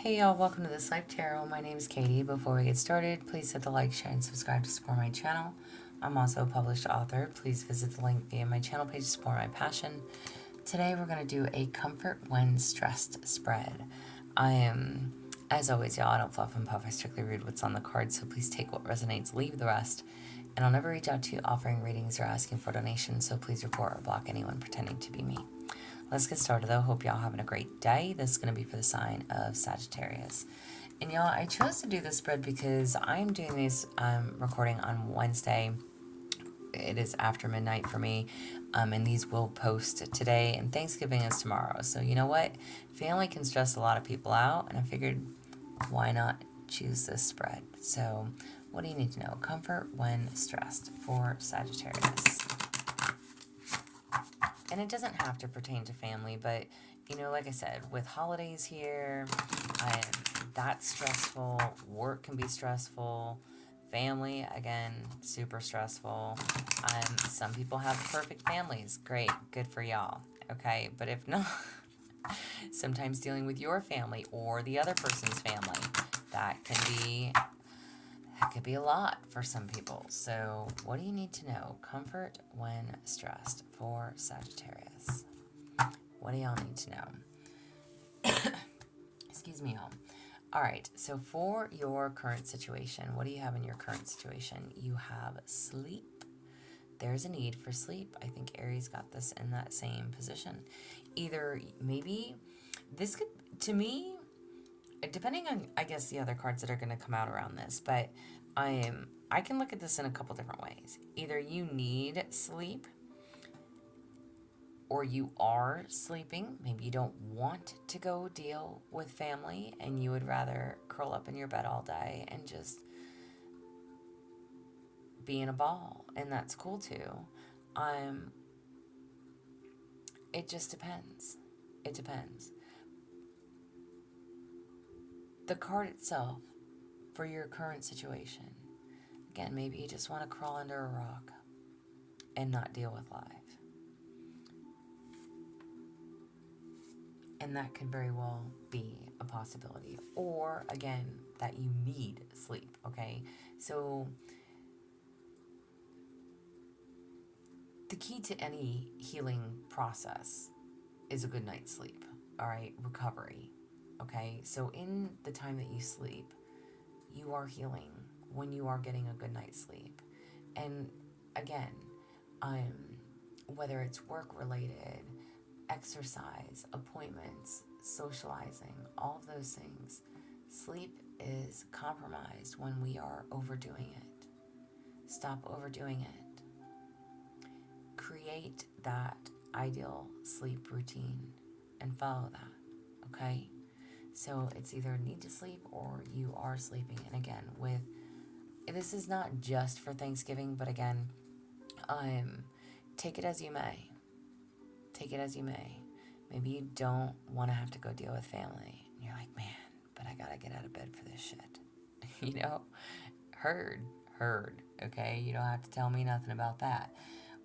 Hey y'all, welcome to This Life Tarot. My name is Katie. Before we get started, please hit the like, share, and subscribe to support my channel. I'm also a published author. Please visit the link via my channel page to support my passion. Today we're going to do a comfort when stressed spread. As always, y'all, I don't fluff and puff. I strictly read what's on the card, so please take what resonates, leave the rest. And I'll never reach out to you offering readings or asking for donations, so please report or block anyone pretending to be me. Let's get started though. Hope y'all having a great day. This is going to be for the sign of Sagittarius. And y'all, I chose to do this spread because I'm doing these recording on Wednesday. It is after midnight for me. And these will post today, and Thanksgiving is tomorrow. So you know what? Family can stress a lot of people out, and I figured why not choose this spread? So what do you need to know? Comfort when stressed for Sagittarius. And it doesn't have to pertain to family, but, you know, like I said, with holidays here, that's stressful. Work can be stressful. Family, again, super stressful. Some people have perfect families. Great. Good for y'all. Okay. But if not, sometimes dealing with your family or the other person's family, that could be a lot for some people. So what do you need to know? Comfort when stressed for Sagittarius. What do y'all need to know? Excuse me, y'all. All right, so for your current situation, what do you have in your current situation? You have sleep. There's a need for sleep. I think Aries got this in that same position. Either maybe this could, to me, depending on, I guess, the other cards that are going to come out around this, but I can look at this in a couple different ways. Either you need sleep or you are sleeping. Maybe you don't want to go deal with family and you would rather curl up in your bed all day and just be in a ball, and that's cool too. It just depends. It depends. The card itself for your current situation, again, maybe you just want to crawl under a rock and not deal with life. And that could very well be a possibility. Or, again, that you need sleep, okay? So, the key to any healing process is a good night's sleep, all right? Recovery, okay? So, in the time that you sleep, you are healing when you are getting a good night's sleep. And, again, whether it's work-related, exercise, appointments, socializing, all of those things, sleep is compromised when we are overdoing it. Stop overdoing it. Create that ideal sleep routine and follow that, okay? So it's either need to sleep or you are sleeping. And again, this is not just for Thanksgiving, but again, take it as you may. Take it as you may. Maybe you don't want to have to go deal with family. And you're like, man, but I gotta get out of bed for this shit. You know? Heard. Okay? You don't have to tell me nothing about that.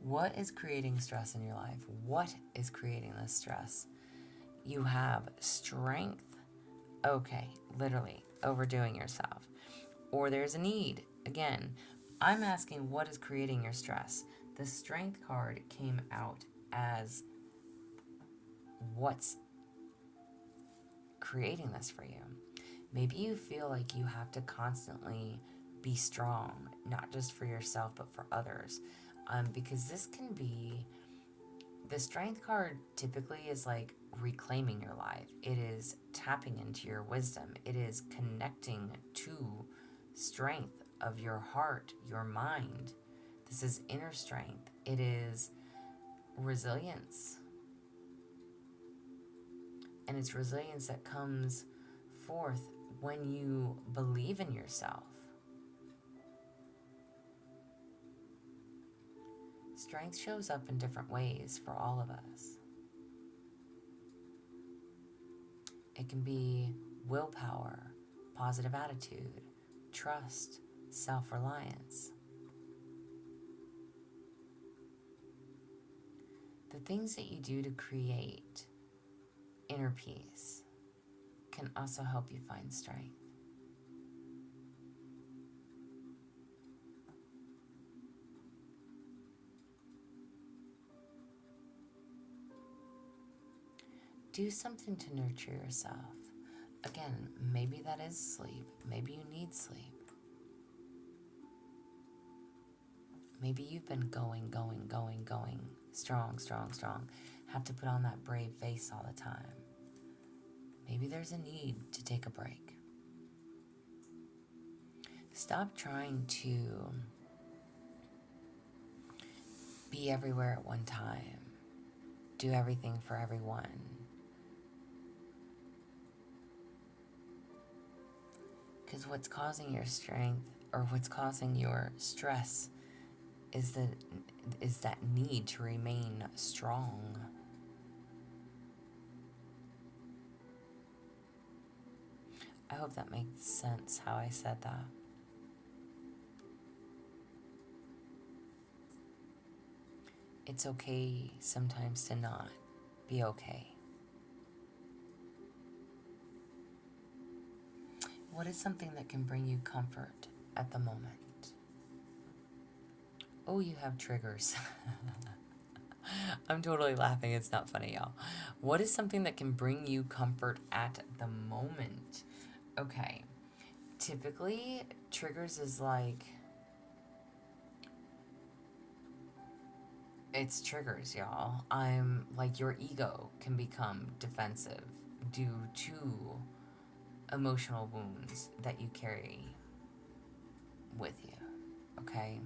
What is creating stress in your life? What is creating this stress? You have strength. Okay, literally overdoing yourself. Or there's a need. Again, I'm asking what is creating your stress. The strength card came out as what's creating this for you. Maybe you feel like you have to constantly be strong, not just for yourself, but for others. Because this can be, the strength card typically is like reclaiming your life. It is tapping into your wisdom. It is connecting to strength of your heart, your mind. This is inner strength. It is resilience. And it's resilience that comes forth when you believe in yourself. Strength shows up in different ways for all of us. It can be willpower, positive attitude, trust, self-reliance. The things that you do to create inner peace can also help you find strength. Do something to nurture yourself. Again, maybe that is sleep. Maybe you need sleep. Maybe you've been going. Strong. Have to put on that brave face all the time. Maybe there's a need to take a break. Stop trying to be everywhere at one time. Do everything for everyone. Because what's causing your strength, or what's causing your stress, is that need to remain strong. I hope that makes sense how I said that. It's okay sometimes to not be okay. What is something that can bring you comfort at the moment? Oh, you have triggers. I'm totally laughing. It's not funny, y'all. What is something that can bring you comfort at the moment? Okay. Typically, triggers is like... It's triggers, y'all. I'm like, your ego can become defensive due to emotional wounds that you carry with you, okay?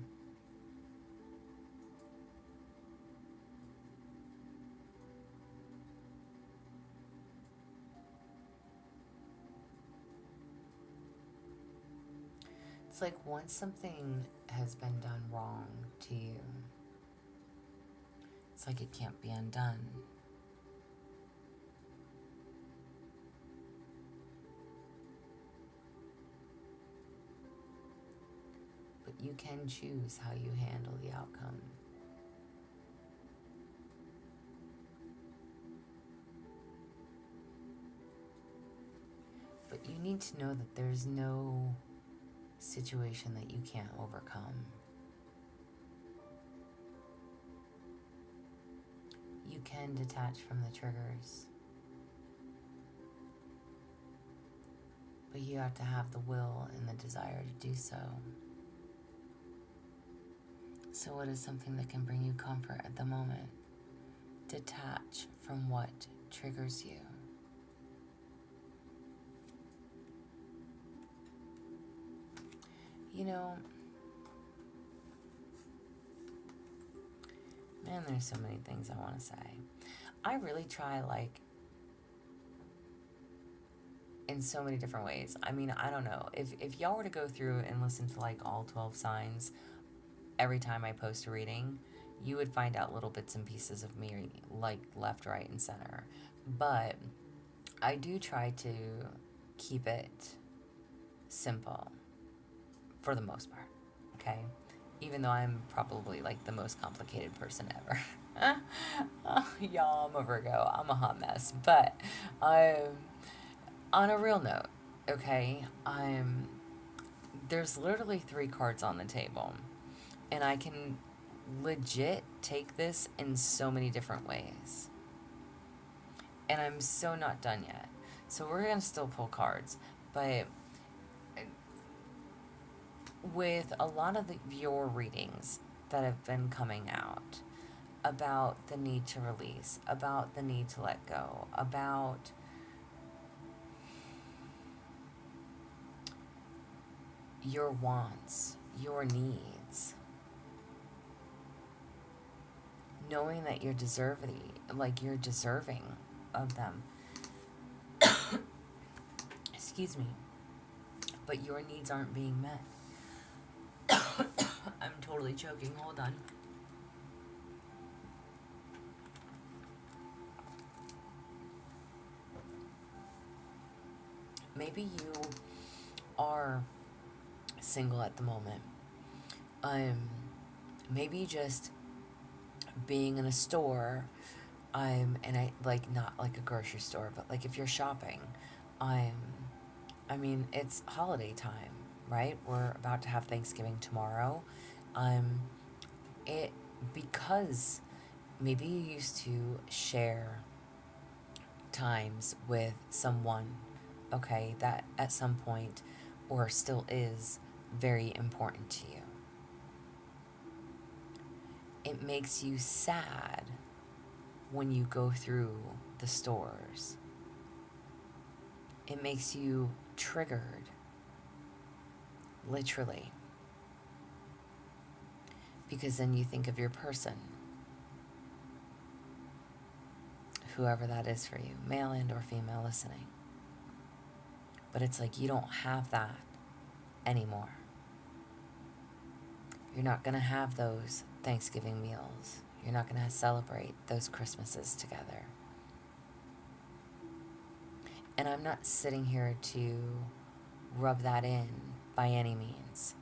It's like once something has been done wrong to you, it's like it can't be undone. But you can choose how you handle the outcome. But you need to know that there's no situation that you can't overcome. You can detach from the triggers, but you have to have the will and the desire to do so. So what is something that can bring you comfort at the moment? Detach from what triggers you. You know, man, there's so many things I want to say. I really try, like, in so many different ways. I mean, I don't know. If y'all were to go through and listen to, like, all 12 signs every time I post a reading, you would find out little bits and pieces of me, like, left, right, and center. But I do try to keep it simple for the most part, okay? Even though I'm probably, like, the most complicated person ever. Oh, y'all, I'm a Virgo. I'm a hot mess. But on a real note, okay, there's literally 3 cards on the table. And I can legit take this in so many different ways. And I'm so not done yet. So we're going to still pull cards. But with a lot of your readings that have been coming out about the need to release, about the need to let go, about your wants, your needs, knowing that you're deserving of them. Excuse me. But your needs aren't being met. I'm totally choking. Hold on. Maybe you are single at the moment. Maybe just being in a store, and I, like, not like a grocery store, but like if you're shopping, I'm, I mean, it's holiday time, right? We're about to have Thanksgiving tomorrow. Um, it, because maybe you used to share times with someone, okay, that at some point or still is very important to you. It makes you sad when you go through the stores. It makes you triggered, literally, because then you think of your person, whoever that is for you, male and or female listening. But it's like you don't have that anymore. You're not going to have those Thanksgiving meals. You're not going to celebrate those Christmases together. And I'm not sitting here to rub that in by any means.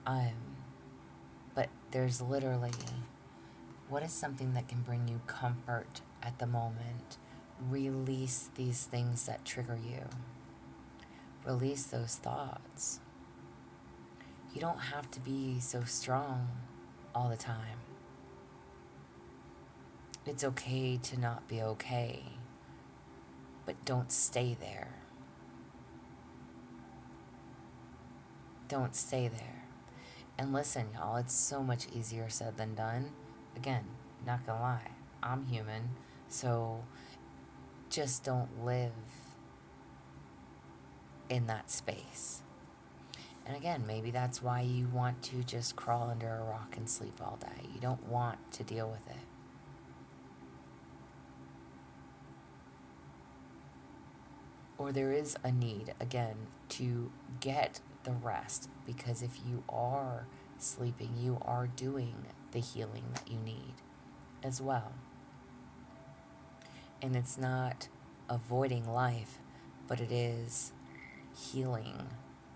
But there's literally, what is something that can bring you comfort at the moment? Release these things that trigger you. Release those thoughts. You don't have to be so strong all the time. It's okay to not be okay, but don't stay there. Don't stay there. And listen, y'all, it's so much easier said than done. Again, not gonna lie, I'm human, so just don't live in that space. And again, maybe that's why you want to just crawl under a rock and sleep all day. You don't want to deal with it. Or there is a need, again, to get the rest, because if you are sleeping, you are doing the healing that you need as well. And it's not avoiding life, but it is healing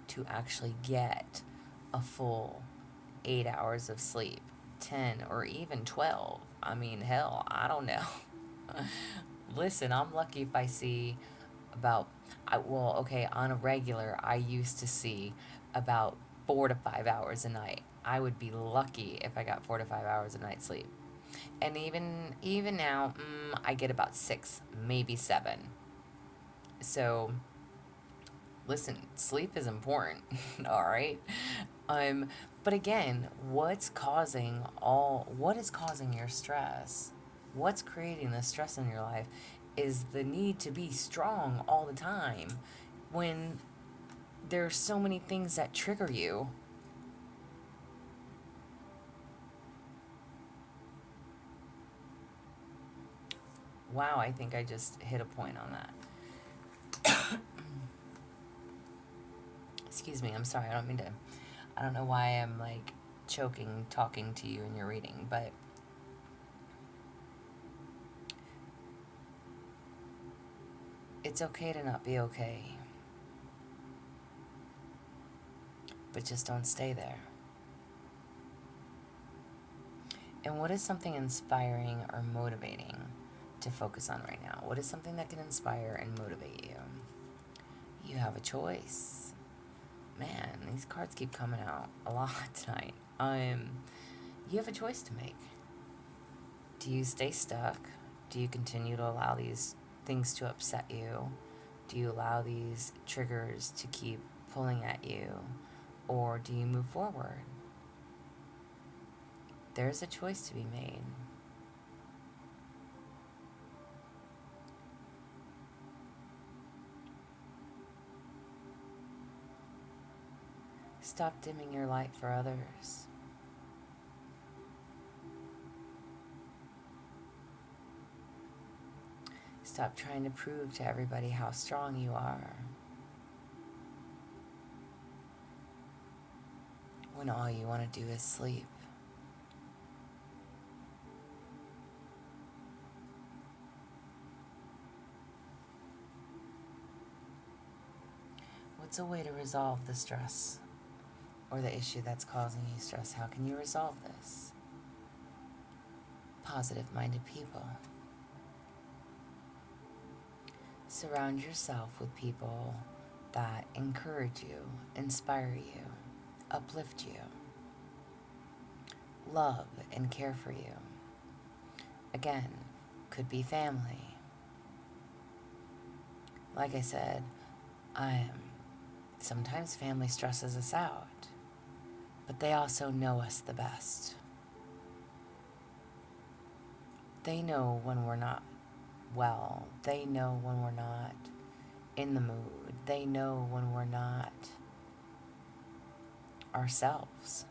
to actually get a full 8 hours of sleep, 10 or even 12. I mean, hell, I don't know. Listen, I'm lucky if I see on a regular, I used to see about 4 to 5 hours a night. I would be lucky if I got 4 to 5 hours a night sleep. And even now, I get about 6, maybe 7. So, listen, sleep is important, all right? But again, what is causing your stress? What's creating the stress in your life is the need to be strong all the time when there's so many things that trigger you. Wow, I think I just hit a point on that. Excuse me, I'm sorry, I don't know why I'm like choking talking to you and you're reading, but it's okay to not be okay. But just don't stay there. And what is something inspiring or motivating to focus on right now? What is something that can inspire and motivate you? You have a choice. Man, these cards keep coming out a lot tonight. You have a choice to make. Do you stay stuck? Do you continue to allow these things to upset you? Do you allow these triggers to keep pulling at you? Or do you move forward? There's a choice to be made. Stop dimming your light for others. Stop trying to prove to everybody how strong you are, when all you want to do is sleep. What's a way to resolve the stress or the issue that's causing you stress? How can you resolve this? Positive-minded people. Surround yourself with people that encourage you, inspire you, uplift you, love and care for you. Again, could be family. Like I said, sometimes family stresses us out, but they also know us the best. They know when we're not well. They know when we're not in the mood. They know when we're not ourselves.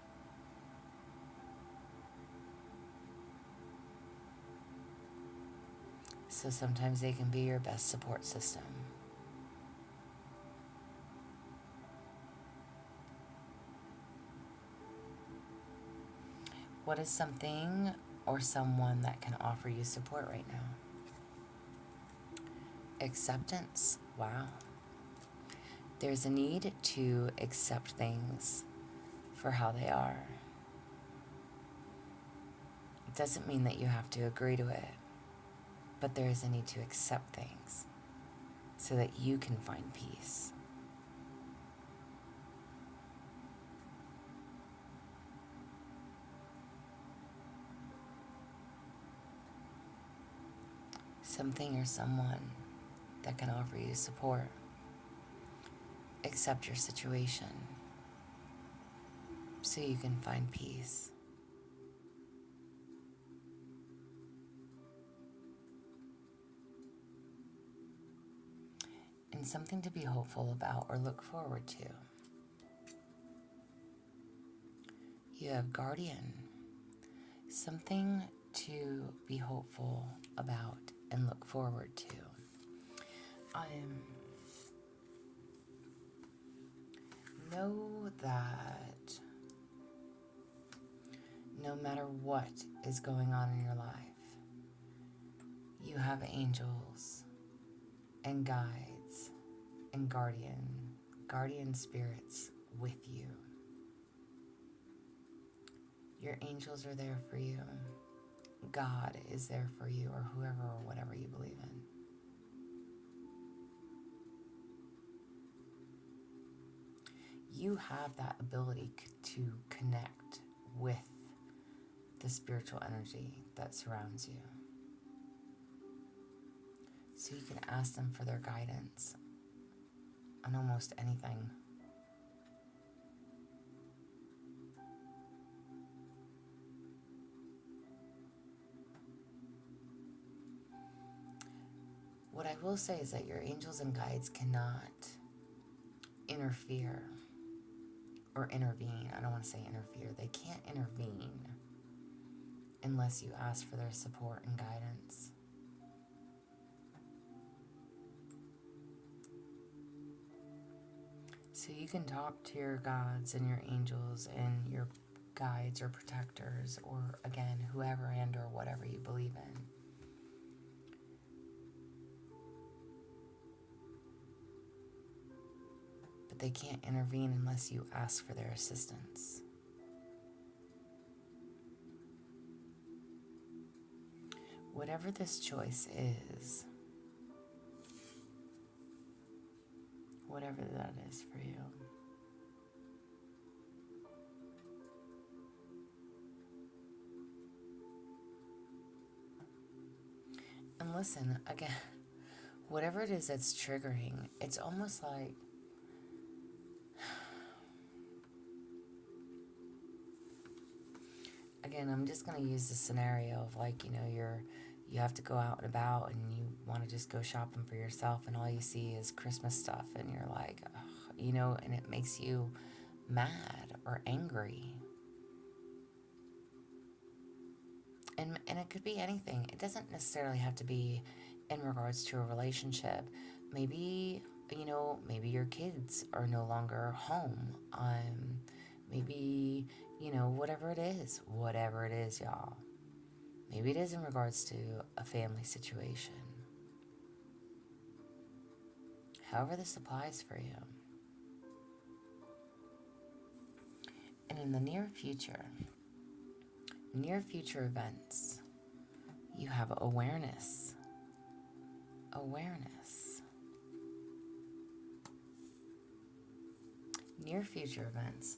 So sometimes they can be your best support system. What is something or someone that can offer you support right now? Acceptance. Wow. There's a need to accept things for how they are. It doesn't mean that you have to agree to it, but there is a need to accept things so that you can find peace. Something or someone that can offer you support. Accept your situation so you can find peace. And something to be hopeful about or look forward to. You have guardian. Something to be hopeful about and look forward to. Know that no matter what is going on in your life, you have angels and guides and guardian spirits with you. Your angels are there for you. God is there for you, or whoever or whatever you believe in. You have that ability to connect with the spiritual energy that surrounds you. So you can ask them for their guidance on almost anything. What I will say is that your angels and guides cannot interfere or intervene. I don't want to say interfere. They can't intervene unless you ask for their support and guidance. So you can talk to your gods and your angels and your guides or protectors, or again, whoever and or whatever you believe in. But they can't intervene unless you ask for their assistance. Whatever this choice is, whatever that is for you, and listen, again, whatever it is that's triggering, it's almost like again, I'm just going to use the scenario of like, you have to go out and about and you want to just go shopping for yourself and all you see is Christmas stuff and you're like, ugh, and it makes you mad or angry. And it could be anything. It doesn't necessarily have to be in regards to a relationship. Maybe, maybe your kids are no longer home. Maybe, whatever it is, y'all. Maybe it is in regards to a family situation. However this applies for you. And in the near future events, you have awareness. Awareness. Near future events.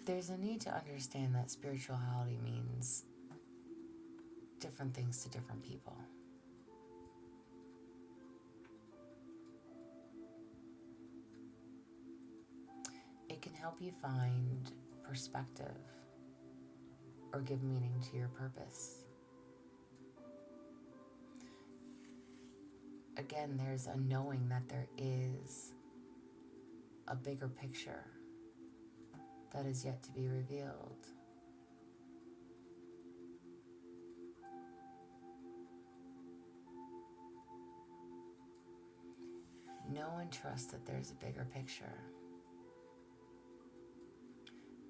There's a need to understand that spirituality means different things to different people. It can help you find perspective or give meaning to your purpose. Again, there's a knowing that there is a bigger picture that is yet to be revealed. Know and trust that there's a bigger picture.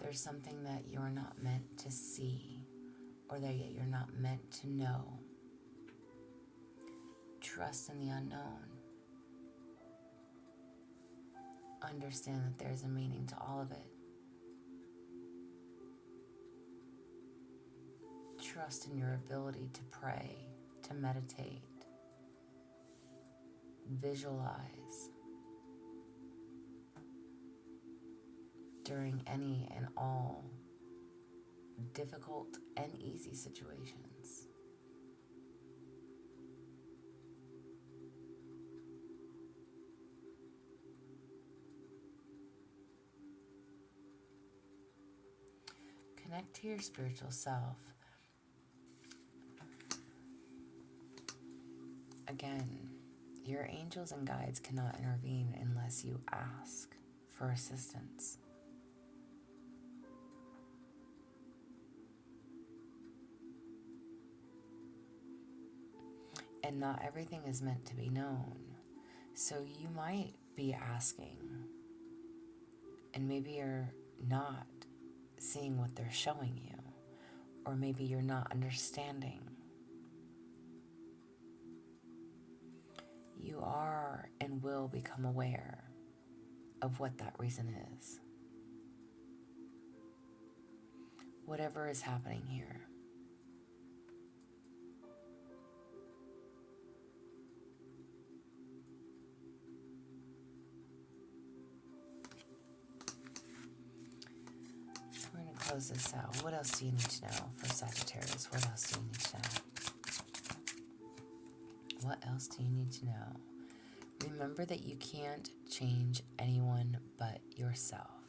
There's something that you're not meant to see, or that you're not meant to know. Trust in the unknown. Understand that there's a meaning to all of it. Trust in your ability to pray, to meditate, visualize during any and all difficult and easy situations. Connect to your spiritual self. Again, your angels and guides cannot intervene unless you ask for assistance. And not everything is meant to be known. So you might be asking, and maybe you're not seeing what they're showing you, or maybe you're not understanding. You are and will become aware of what that reason is. Whatever is happening here. We're going to close this out. What else do you need to know for Sagittarius? What else do you need to know? What else do you need to know? Remember that you can't change anyone but yourself.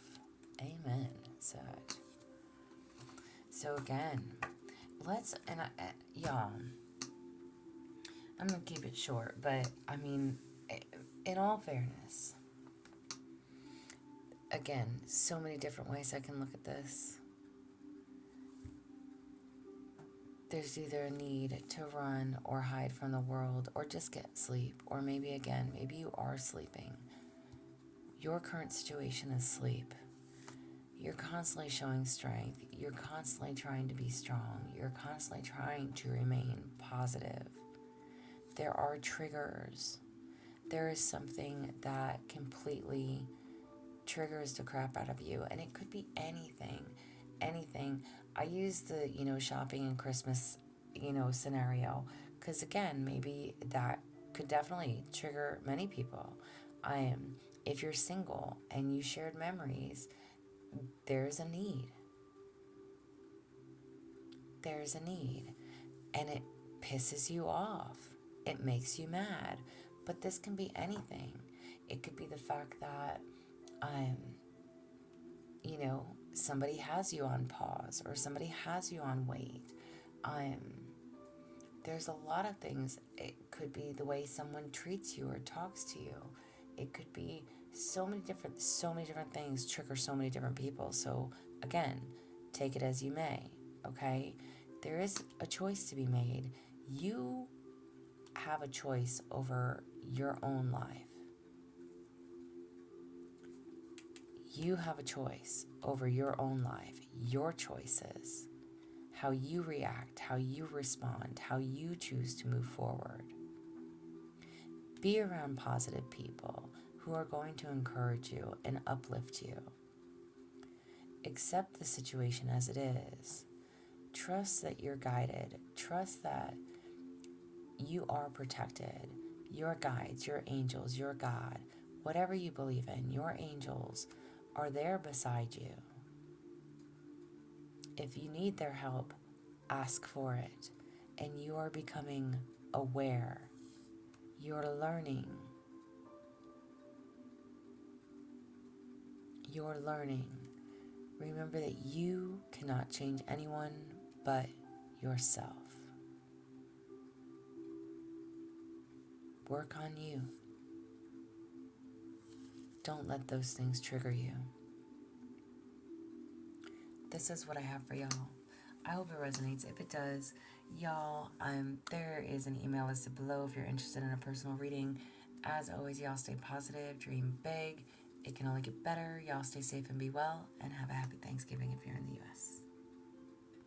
Amen, Sag. So again, y'all, I'm going to keep it short, but I mean, in all fairness, again, so many different ways I can look at this. There's either a need to run or hide from the world or just get sleep. Or maybe you are sleeping. Your current situation is sleep. You're constantly showing strength. You're constantly trying to be strong. You're constantly trying to remain positive. There are triggers. There is something that completely triggers the crap out of you. And it could be anything. I use the, shopping and Christmas, scenario. Because again, maybe that could definitely trigger many people. If you're single and you shared memories, there's a need. There's a need. And it pisses you off. It makes you mad. But this can be anything. It could be the fact that, somebody has you on pause or somebody has you on wait. There's a lot of things. It could be the way someone treats you or talks to you. It could be so many different things trigger so many different people. So again, take it as you may, okay? There is a choice to be made. You have a choice over your own life. You have a choice over your own life, your choices, how you react, how you respond, how you choose to move forward. Be around positive people who are going to encourage you and uplift you. Accept the situation as it is. Trust that you're guided. Trust that you are protected. Your guides, your angels, your God, whatever you believe in, your angels are there beside you. If you need their help, ask for it. And you are becoming aware. You're learning. You're learning. Remember that you cannot change anyone but yourself. Work on you. Don't let those things trigger you. This is what I have for y'all. I hope it resonates. If it does, y'all, there is an email listed below if you're interested in a personal reading. As always, y'all stay positive, dream big. It can only get better. Y'all stay safe and be well, and have a happy Thanksgiving.